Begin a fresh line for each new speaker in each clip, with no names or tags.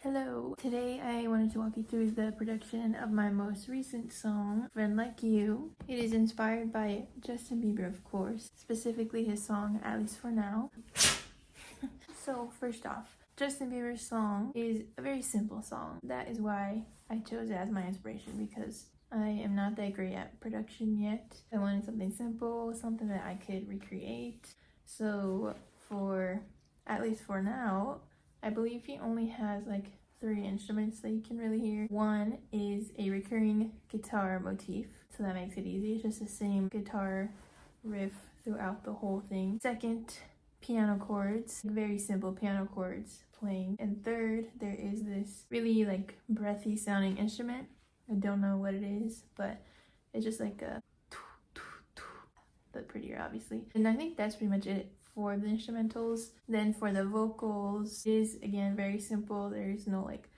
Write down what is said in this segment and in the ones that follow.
Hello! Today I wanted to walk you through the production of my most recent song, Friend Like You. It is inspired by Justin Bieber, of course, specifically his song, At Least For Now. So first off, Justin Bieber's song is a very simple song. That is why I chose it as my inspiration, because I am not that great at production yet. I wanted something simple, something that I could recreate. So for At Least For Now, I believe he only has like 3 instruments that you can really hear. One is a recurring guitar motif, so that makes it easy. It's just the same guitar riff throughout the whole thing. Second, piano chords, very simple piano chords playing. And third, there is this really like breathy sounding instrument. I don't know what it is, but it's just like a but prettier obviously. And I think that's pretty much it for the instrumentals. Then for the vocals, it is again very simple. There is no like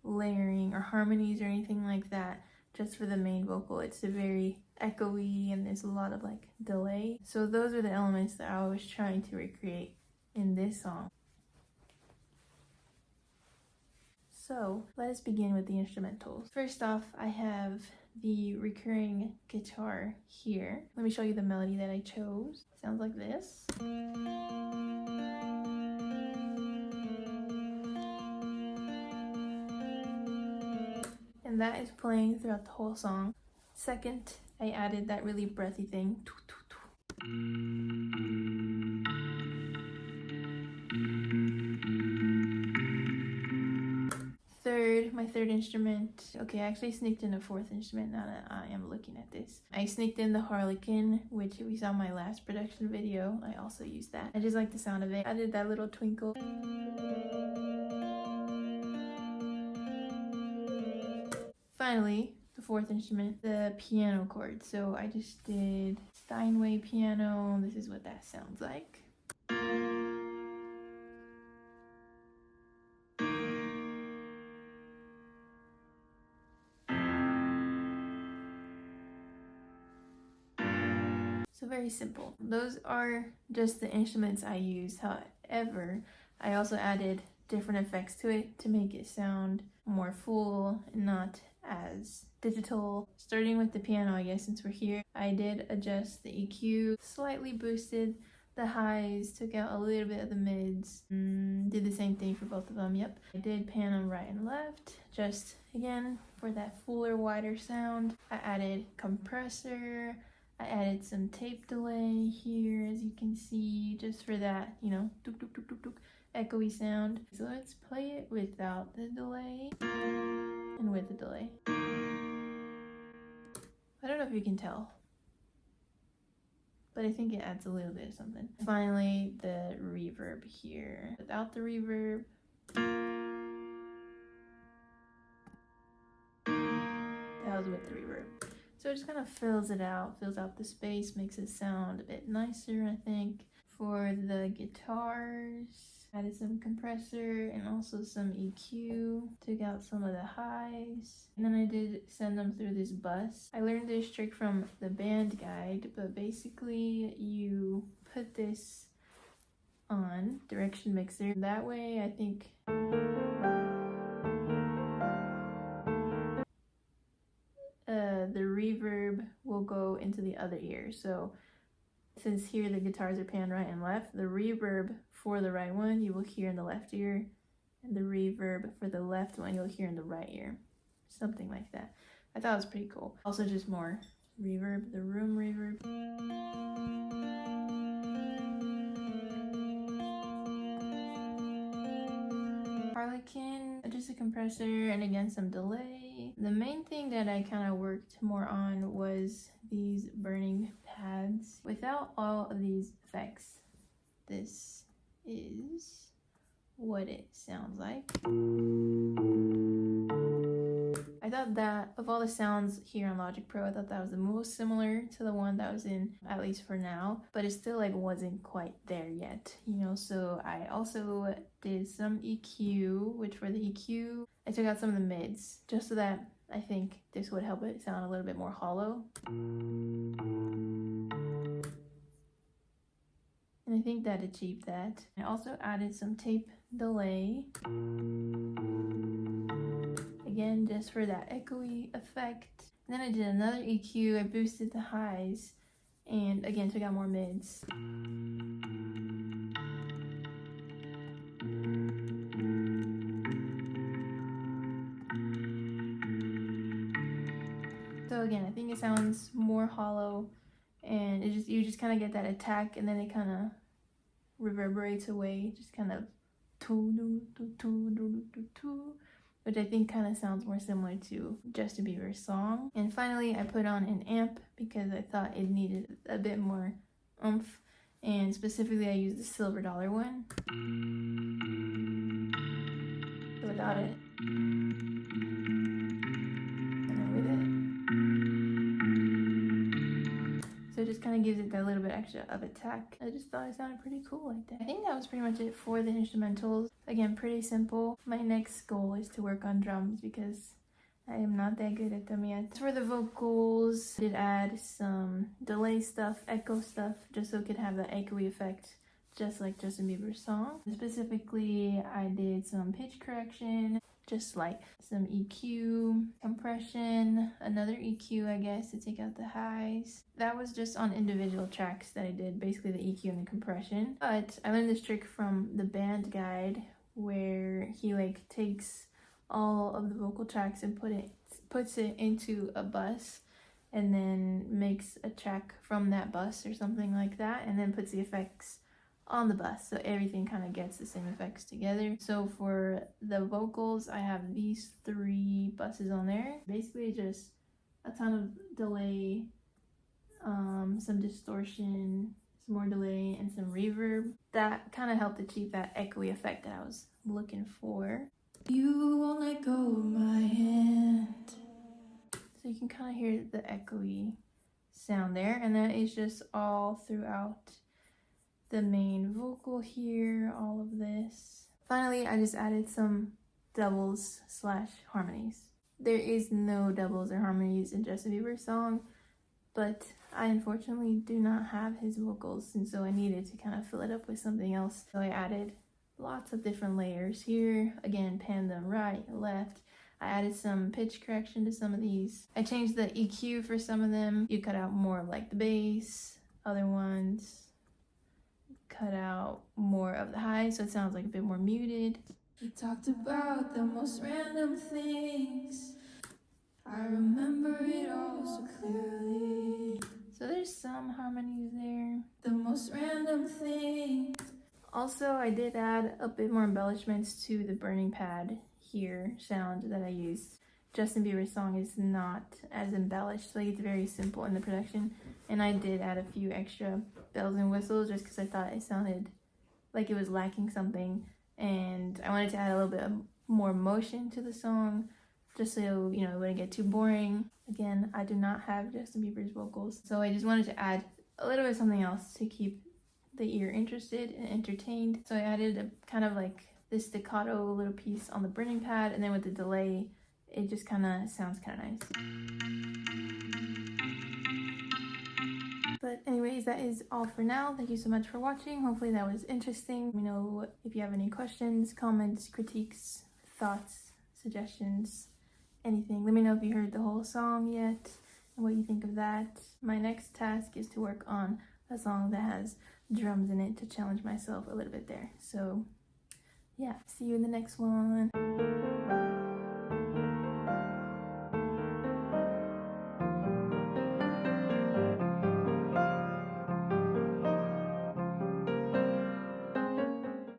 layering or harmonies or anything like that. Just for the main vocal, it's a very echoey and there's a lot of like delay. So those are the elements that I was trying to recreate in this song. So let us begin with the instrumentals. First off, I have the recurring guitar here. Let me show you the melody that I chose. It sounds like this. And that is playing throughout the whole song. Second, I added that really breathy thing. My third instrument. Okay, I actually sneaked in a 4th instrument now that I am looking at this. I sneaked in the harlequin, which we saw in my last production video. I also used that. I just like the sound of it. I did that little twinkle. Finally, the 4th instrument, the piano chord. So I just did Steinway piano. This is what that sounds like. So very simple. Those are just the instruments I used. However, I also added different effects to it to make it sound more full and not as digital. Starting with the piano, I guess, since we're here, I did adjust the EQ, slightly boosted the highs, took out a little bit of the mids, did the same thing for both of them. Yep, I did pan them right and left, just again for that fuller, wider sound. I added compressor. I added some tape delay here, as you can see, just for that, you know, dook, dook, dook, dook, dook, echoey sound. So let's play it without the delay and with the delay. I don't know if you can tell, but I think it adds a little bit of something. Finally, the reverb here. Without the reverb. That was with the reverb. So it just kind of fills it out, fills out the space, makes it sound a bit nicer, I think. For the guitars, added some compressor and also some EQ, took out some of the highs. And then I did send them through this bus. I learned this trick from the band guide, but basically you put this on direction mixer. That way I think the reverb will go into the other ear. So since here the guitars are panned right and left, the reverb for the right one you will hear in the left ear, and the reverb for the left one you'll hear in the right ear. Something like that. I thought it was pretty cool. Also just more reverb, the room reverb. Harlequin, just a compressor, and again some delay. The main thing that I kind of worked more on was these burning pads. Without all of these effects, this is what it sounds like. I thought that of all the sounds here on Logic Pro, I thought that was the most similar to the one that was in At Least For Now, but it still like wasn't quite there yet, you know. So I also did some EQ, which for the EQ I took out some of the mids just so that I think this would help it sound a little bit more hollow. And I think that achieved that. I also added some tape delay. compression just for that echoey effect. And then I did another EQ. I boosted the highs and again took out more mids. So again, I think it sounds more hollow, and you just kind of get that attack, and then it kind of reverberates away, just kind of which I think kind of sounds more similar to Justin Bieber's song. And finally, I put on an amp because I thought it needed a bit more oomph, and specifically I used the silver dollar one. So without it, and then with it. So it just kind of gives it that little bit extra of attack. I just thought it sounded pretty cool like that. I think that was pretty much it for the instrumentals. Again, pretty simple. My next goal is to work on drums because I am not that good at them yet. For the vocals, I did add some delay stuff, echo stuff, just so it could have that echoey effect, just like Justin Bieber's song. Specifically, I did some pitch correction, just like some EQ, compression, another EQ, I guess, to take out the highs. That was just on individual tracks that I did, basically the EQ and the compression. But I learned this trick from the band guide where he like takes all of the vocal tracks and puts it into a bus and then makes a track from that bus or something like that, and then puts the effects on the bus, so everything kind of gets the same effects together. So for the vocals, I have these 3 buses on there. Basically just a ton of delay, some distortion, some more delay, and some reverb. That kind of helped achieve that echoey effect that I was looking for. You won't let go of my hand. So you can kind of hear the echoey sound there, and that is just all throughout the main vocal here, all of this. Finally, I just added some doubles / harmonies. There is no doubles or harmonies in Justin Bieber's song, but I unfortunately do not have his vocals, and so I needed to kind of fill it up with something else. So I added lots of different layers here. Again, pan them right, left. I added some pitch correction to some of these. I changed the EQ for some of them. You cut out more of like the bass, other ones cut out more of the high, so it sounds like a bit more muted. He talked about the most random things. I remember it all so clearly. So there's some harmonies there. The most random things. Also, I did add a bit more embellishments to the burning pad here sound that I used. Justin Bieber's song is not as embellished, like it's very simple in the production, and I did add a few extra bells and whistles just because I thought it sounded like it was lacking something, and I wanted to add a little bit more motion to the song just so, you know, it wouldn't get too boring. Again, I do not have Justin Bieber's vocals, so I just wanted to add a little bit of something else to keep the ear interested and entertained. So I added a kind of like this staccato little piece on the burning pad, and then with the delay, it just kind of sounds kind of nice. But anyways, that is all for now. Thank you so much for watching. Hopefully that was interesting. Let me know if you have any questions, comments, critiques, thoughts, suggestions, anything. Let me know if you heard the whole song yet and what you think of that. My next task is to work on a song that has drums in it to challenge myself a little bit there. So yeah, see you in the next one.